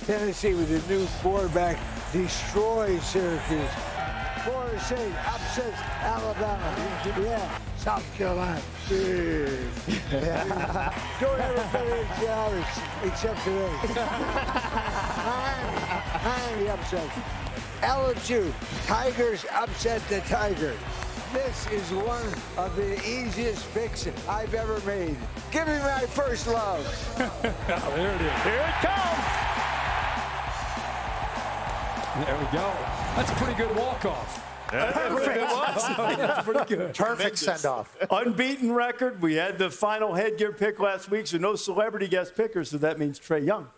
Tennessee with a new quarterback destroys Syracuse. Florida State upsets Alabama. Yeah. South Carolina. Yeah. Don't ever bet against the Irish except today. Miami upset. LSU. Tigers upset the Tigers. This is one of the easiest picks I've ever made. Give me my first love. Oh, there it is. Here it comes. There we go. That's a pretty good walk-off. That's pretty good. Perfect send-off. Unbeaten record. We had the final headgear pick last week, so no celebrity guest picker, so that means Trae Young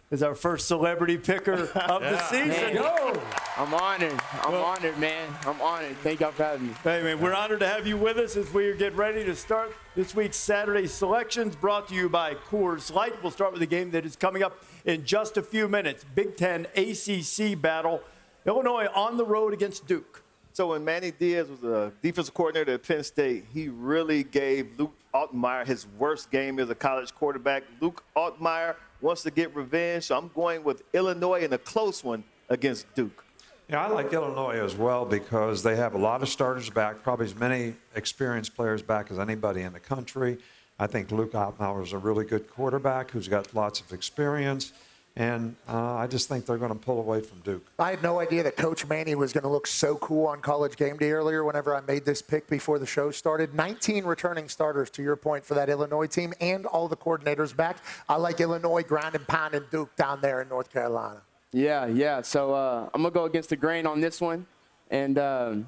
is our first celebrity picker of the season. Go. I'm honored. I'm honored, man. I'm honored. Thank y'all for having me. Hey, man, we're honored to have you with us as we get ready to start this week's Saturday selections, brought to you by Coors Light. We'll start with a game that is coming up in just a few minutes. Big Ten ACC battle. Illinois on the road against Duke. So when Manny Diaz was a defensive coordinator at Penn State, he really gave Luke Altmaier his worst game as a college quarterback. Luke Altmaier wants to get revenge, so I'm going with Illinois in a close one against Duke. Yeah, I like Illinois as well because they have a lot of starters back, probably as many experienced players back as anybody in the country. I think Luke Altmaier is a really good quarterback who's got lots of experience. And I just think they're going to pull away from Duke. I had no idea that Coach Manny was going to look so cool on College GameDay earlier whenever I made this pick before the show started. 19 returning starters, to your point, for that Illinois team, and all the coordinators back. I like Illinois ground and pound and Duke down there in North Carolina. Yeah. So I'm going to go against the grain on this one. And to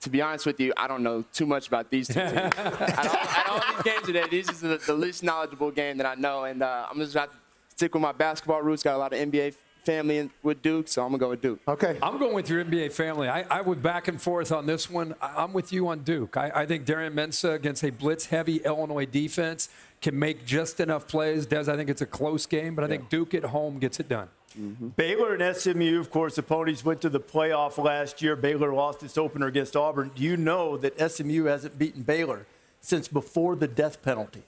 be honest with you, I don't know too much about these two teams. At all these games today, this is the least knowledgeable game that I know. And I'm just going to stick with my basketball roots. Got a lot of NBA family with Duke, so I'm going to go with Duke. Okay. I'm going with your NBA family. I would back and forth on this one. I'm with you on Duke. I think Darian Mensah against a blitz-heavy Illinois defense can make just enough plays. Des, I think it's a close game, but I think Duke at home gets it done. Mm-hmm. Baylor and SMU, of course, opponents went to the playoff last year. Baylor lost its opener against Auburn. Do you know that SMU hasn't beaten Baylor since before the death penalty?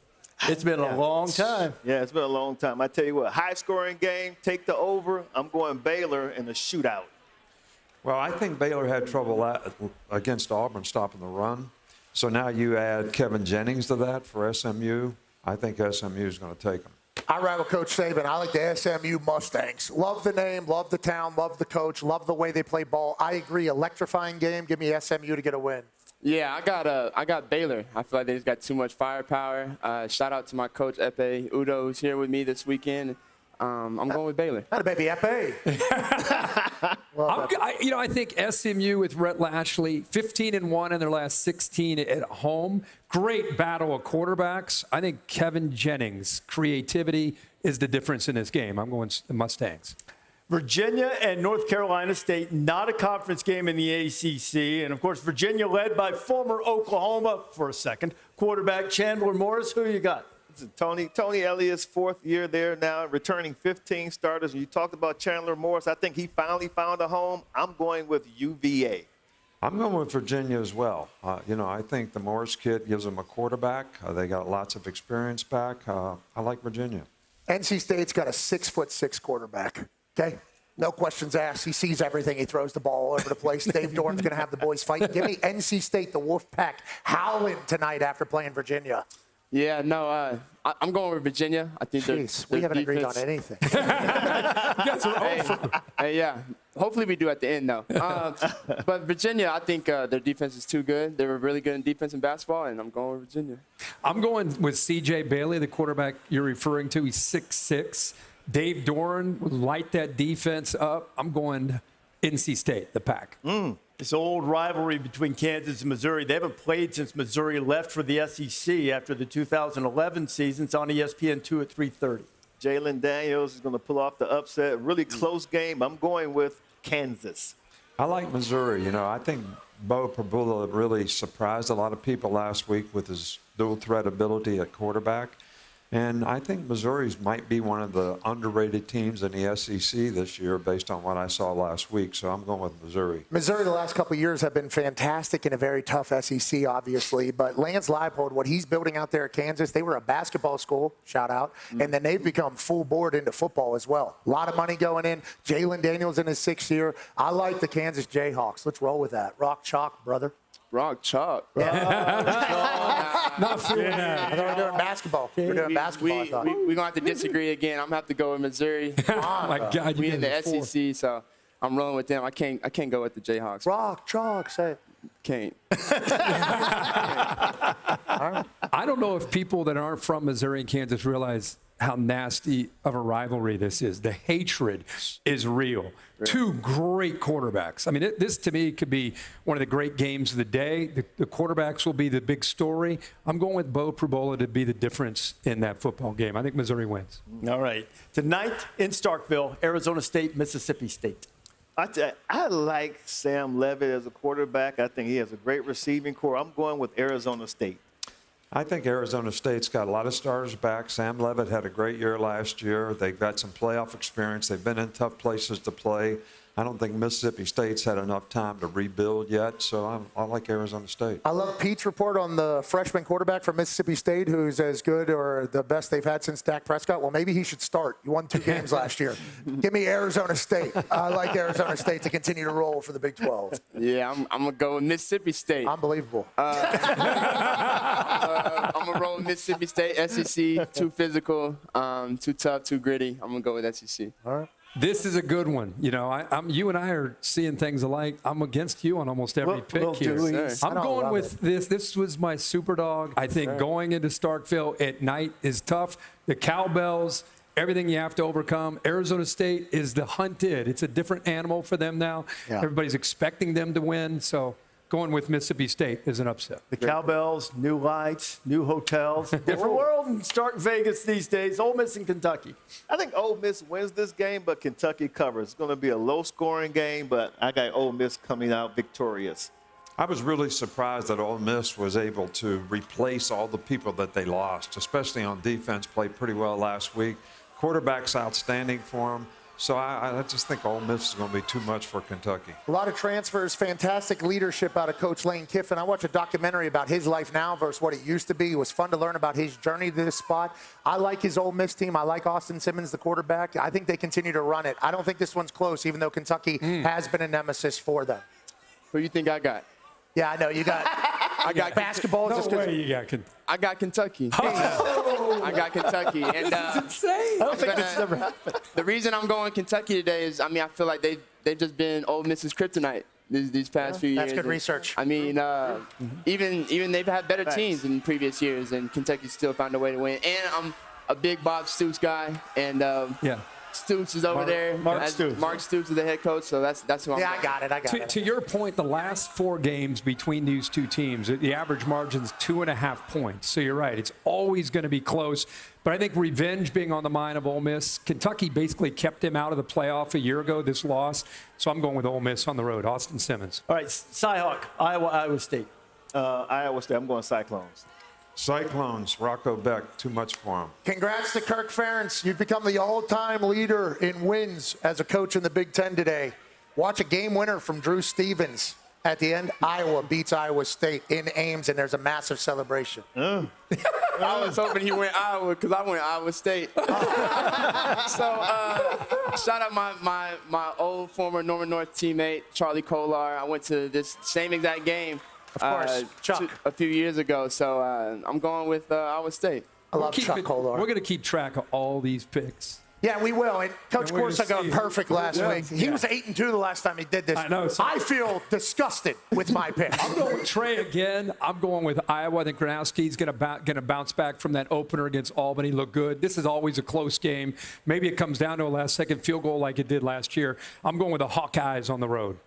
It's been a long time. Yeah, it's been a long time. I tell you what, high-scoring game, take the over. I'm going Baylor in a shootout. Well, I think Baylor had trouble against Auburn stopping the run. So now you add Kevin Jennings to that for SMU. I think SMU is going to take them. I ride with Coach Saban. I like the SMU Mustangs. Love the name, love the town, love the coach, love the way they play ball. I agree, electrifying game. Give me SMU to get a win. Yeah, I got Baylor. I feel like they just got too much firepower. Shout out to my coach, Epe Udo, who's here with me this weekend. I'm going with Baylor. Not a baby, Epe. I think SMU with Rhett Lashley, 15-1 in their last 16 at home. Great battle of quarterbacks. I think Kevin Jennings' creativity is the difference in this game. I'm going the Mustangs. Virginia and North Carolina State, not a conference game in the ACC. And, of course, Virginia led by former Oklahoma, for a second, quarterback Chandler Morris. Who you got? Tony Elliott's fourth year there now, returning 15 starters. And you talked about Chandler Morris. I think he finally found a home. I'm going with UVA. I'm going with Virginia as well. I think the Morris kid gives them a quarterback. They got lots of experience back. I like Virginia. NC State's got a 6'6" quarterback. Okay? No questions asked. He sees everything. He throws the ball all over the place. Dave Dorn's going to have the boys fighting. Give me NC State, the Wolfpack, howling tonight after playing Virginia. Yeah, no, I'm going with Virginia. I think we haven't agreed on anything. Hey, yeah. Hopefully we do at the end, though. But Virginia, I think their defense is too good. They were really good in defense and basketball, and I'm going with Virginia. I'm going with C.J. Bailey, the quarterback you're referring to. He's 6'6". Dave Doran would light that defense up. I'm going NC State, the Pack. This old rivalry between Kansas and Missouri. They haven't played since Missouri left for the SEC after the 2011 season. It's on ESPN 2 at 3:30. Jalen Daniels is going to pull off the upset. Really close game. I'm going with Kansas. I like Missouri. I think Bo Prabula really surprised a lot of people last week with his dual threat ability at quarterback. And I think Missouri's might be one of the underrated teams in the SEC this year based on what I saw last week. So I'm going with Missouri. Missouri the last couple of years have been fantastic in a very tough SEC, obviously. But Lance Leipold, what he's building out there at Kansas, they were a basketball school, shout out, and then they've become full board into football as well. A lot of money going in. Jalen Daniels in his 6th year. I like the Kansas Jayhawks. Let's roll with that. Rock chalk, brother. Rock chalk. Not feeling that. I thought we were doing basketball. We're doing basketball, I thought. We're going to have to disagree again. I'm going to have to go with Missouri. Oh, my God. We You in guys the are SEC, so I'm rolling with them. I can't go with the Jayhawks. Rock, chalk, say it. Can't. I don't know if people that aren't from Missouri and Kansas realize how nasty of a rivalry this is. The hatred is real. Two great quarterbacks. I mean, this to me could be one of the great games of the day. The quarterbacks will be the big story. I'm going with Bo Prabula to be the difference in that football game. I think Missouri wins. All right. Tonight in Starkville, Arizona State, Mississippi State. I like Sam Levitt as a quarterback. I think he has a great receiving core. I'm going with Arizona State. I think Arizona State's got a lot of starters back. Sam Levitt had a great year last year. They've got some playoff experience. They've been in tough places to play. I don't think Mississippi State's had enough time to rebuild yet, so I like Arizona State. I love Pete's report on the freshman quarterback from Mississippi State who's as good or the best they've had since Dak Prescott. Well, maybe he should start. He won 2 games last year. Give me Arizona State. I like Arizona State to continue to roll for the Big 12. Yeah, I'm going to go with Mississippi State. Unbelievable. I'm going to roll with Mississippi State, SEC, too physical, too tough, too gritty. I'm going to go with SEC. All right. This is a good one. You know, you and I are seeing things alike. I'm against you on almost every pick here. I'm going with this. This was my super dog. I think going into Starkville at night is tough. The cowbells, everything you have to overcome. Arizona State is the hunted. It's a different animal for them now. Yeah. Everybody's expecting them to win. So going with Mississippi State is an upset. The cowbells, new lights, new hotels. Different world in Stark Vegas these days. Ole Miss and Kentucky. I think Ole Miss wins this game, but Kentucky covers. It's going to be a low-scoring game, but I got Ole Miss coming out victorious. I was really surprised that Ole Miss was able to replace all the people that they lost, especially on defense. Played pretty well last week. Quarterback's outstanding for them. So I just think Ole Miss is going to be too much for Kentucky. A lot of transfers, fantastic leadership out of Coach Lane Kiffin. I watched a documentary about his life now versus what it used to be. It was fun to learn about his journey to this spot. I like his Ole Miss team. I like Austin Simmons, the quarterback. I think they continue to run it. I don't think this one's close, even though Kentucky has been a nemesis for them. Who do you think I got? Yeah, I know. You got I got basketball. No way you got I got Kentucky. I got Kentucky. And, this is insane. I don't think this never happened. The reason I'm going Kentucky today is, I mean, I feel like they've just been Ole Miss's kryptonite these past few years. That's good research. I mean, even they've had better teams in previous years, and Kentucky still found a way to win. And I'm a big Bob Stoops guy, and Stoops is over there. Mark Stoops is the head coach, so that's who I'm I got it. To your point, the last 4 games between these two teams, the average margin is 2.5 points. So you're right. It's always going to be close. But I think revenge being on the mind of Ole Miss. Kentucky basically kept him out of the playoff a year ago, this loss. So I'm going with Ole Miss on the road. Austin Simmons. All right, Cyhawk, Iowa State. Iowa State, I'm going Cyclones. Cyclones, Rocco Beck, too much for him. Congrats to Kirk Ferentz. You've become the all-time leader in wins as a coach in the Big Ten today. Watch a game winner from Drew Stevens. At the end, Iowa beats Iowa State in Ames, and there's a massive celebration. I was hoping he went Iowa because I went Iowa State. So shout out my old former Norman North teammate, Charlie Kolar. I went to this same exact game. Of course, Chuck. A few years ago, so I'm going with Iowa State. I love Chuck Kolar. We're going to keep track of all these picks. Yeah, we will. And Coach Corso got perfect last week. He was 8-2 the last time he did this. I know. I feel disgusted with my pick. I'm going with Trae again. I'm going with Iowa. I think Gronowski's going to bounce back from that opener against Albany. Look good. This is always a close game. Maybe it comes down to a last-second field goal like it did last year. I'm going with the Hawkeyes on the road.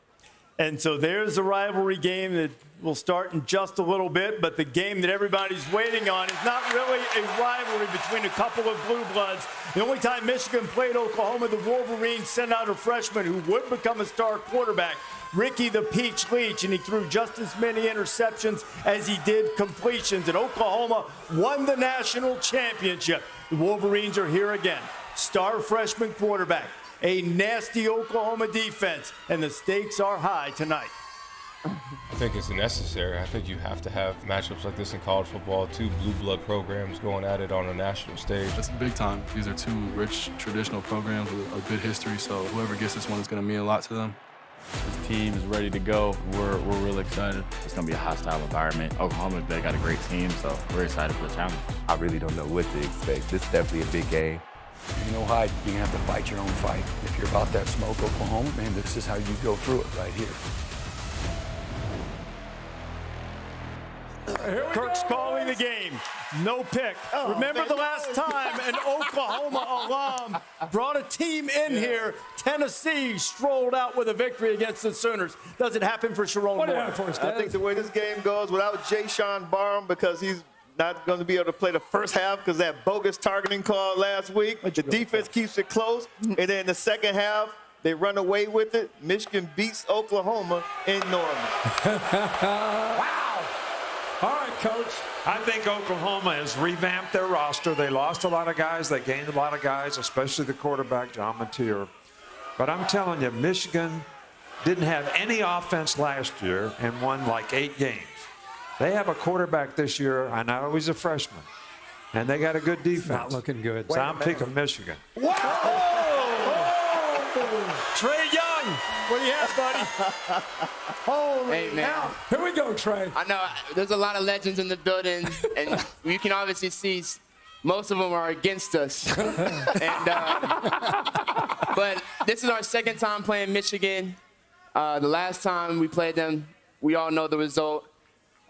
And so there's a rivalry game that will start in just a little bit, but the game that everybody's waiting on is not really a rivalry between a couple of blue bloods. The only time Michigan played Oklahoma, the Wolverines sent out a freshman who would become a star quarterback, Ricky the Peach Leach, and he threw just as many interceptions as he did completions. And Oklahoma won the national championship. The Wolverines are here again. Star freshman quarterback, a nasty Oklahoma defense, and the stakes are high tonight. I think it's necessary. I think you have to have matchups like this in college football. Two blue blood programs going at it on a national stage. It's big time. These are two rich traditional programs with a good history, so whoever gets this one is going to mean a lot to them. This team is ready to go. We're really excited. It's going to be a hostile environment. Oklahoma, they got a great team, so we're excited for the challenge. I really don't know what to expect. This is definitely a big game. You know, Hyde, you're going to have to fight your own fight. If you're about that smoke, Oklahoma, man, this is how you go through it right here. Kirk's calling the game. No pick. Remember the last time an Oklahoma alum brought a team in here. Tennessee strolled out with a victory against the Sooners. Does it happen for Sharon Moore? I think the way this game goes, without Jay Sean Barham, because he's not going to be able to play the first half because that bogus targeting call last week. The defense keeps it close, and then the second half, they run away with it. Michigan beats Oklahoma in Norman. Wow. All right, Coach. I think Oklahoma has revamped their roster. They lost a lot of guys. They gained a lot of guys, especially the quarterback, John Mateer. But I'm telling you, Michigan didn't have any offense last year and won like 8 games. They have a quarterback this year. I know he's a freshman. And they got a good defense. Not looking good. So I'm picking Michigan. Trae Young, what do you have, buddy? Hey, man. Here we go, Trae. I know there's a lot of legends in the building, and you can obviously see most of them are against us. But this is our second time playing Michigan. The last time we played them, we all know the result.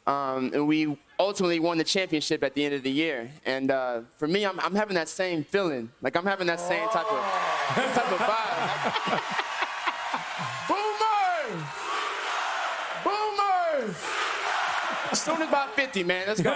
And we ultimately won the championship at the end of the year. And for me, I'm having that same feeling. Like I'm having that same type of vibe. Boomer! Boomer! As soon as about 50, man. Let's go.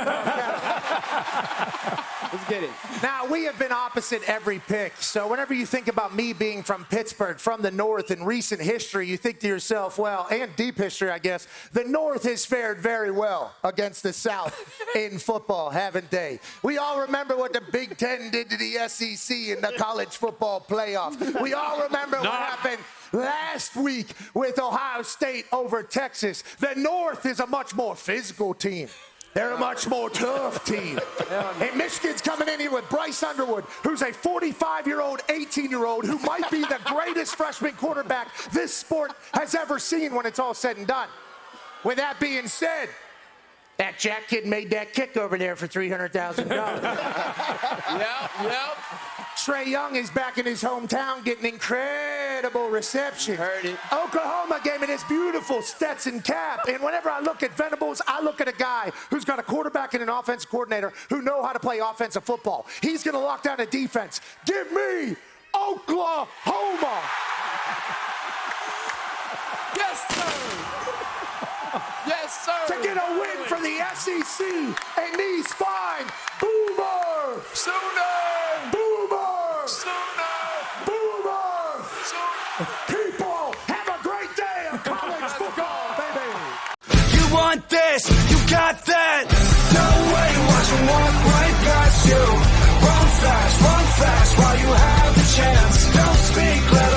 Let's get it. Now, we have been opposite every pick. So whenever you think about me being from Pittsburgh, from the North, in recent history, you think to yourself, well, and deep history, I guess, the North has fared very well against the South in football, haven't they? We all remember what the Big Ten did to the SEC in the college football playoff. We all remember what happened last week with Ohio State over Texas. The North is a much more physical team. They're a much more tough team. And Michigan's coming in here with Bryce Underwood, who's a 45-year-old, 18-year-old who might be the greatest freshman quarterback this sport has ever seen when it's all said and done. With that being said, that Jack kid made that kick over there for $300,000. Yep. Trae Young is back in his hometown getting incredible reception. Heard it. Oklahoma gave me this beautiful Stetson cap. And whenever I look at Venables, I look at a guy who's got a quarterback and an offensive coordinator who know how to play offensive football. He's going to lock down a defense. Give me Oklahoma. Yes, sir. Yes, sir. To get a win for the SEC and these fine Boomer. Sooner. Boomer. Sooner. Boomer. Sooner. People, have a great day of college football, baby. You want this, you got that. No way, watch them walk right past you. Run fast while you have the chance. Don't speak, let